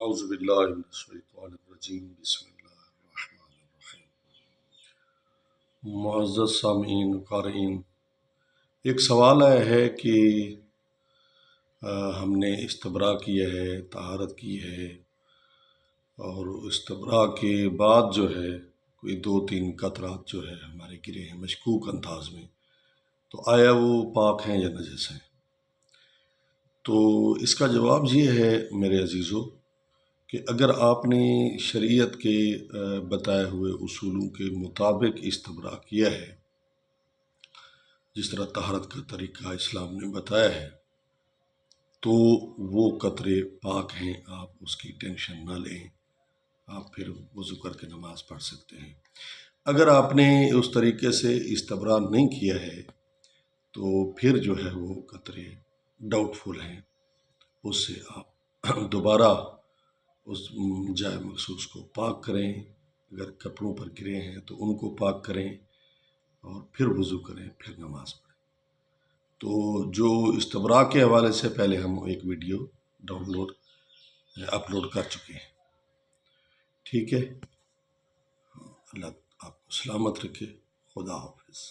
اعوذ باللہ من الشیطان الرجیم بسم اللہ الرحمن الرحیم۔ معزز سامعین قارئین، ایک سوال آیا ہے کہ ہم نے استبراء کیا ہے، طہارت کی ہے، اور استبراء کے بعد جو ہے کوئی 2-3 قطرات جو ہے ہمارے گرے ہیں مشکوک انداز میں، تو آیا وہ پاک ہیں یا نجس ہیں؟ تو اس کا جواب یہ ہے میرے عزیزو کہ اگر آپ نے شریعت کے بتائے ہوئے اصولوں کے مطابق استبراء کیا ہے، جس طرح طہارت کا طریقہ اسلام نے بتایا ہے، تو وہ قطرے پاک ہیں، آپ اس کی ٹینشن نہ لیں، آپ پھر وضو کر کے نماز پڑھ سکتے ہیں۔ اگر آپ نے اس طریقے سے استبراء نہیں کیا ہے تو پھر جو ہے وہ قطرے ڈاؤٹ فل ہیں، اس سے آپ دوبارہ اس جائے مخصوص کو پاک کریں، اگر کپڑوں پر گرے ہیں تو ان کو پاک کریں اور پھر وضو کریں، پھر نماز پڑھیں۔ تو جو استبراء کے حوالے سے پہلے ہم ایک ویڈیو اپلوڈ کر چکے ہیں، ٹھیک ہے؟ اللہ آپ کو سلامت رکھے، خدا حافظ۔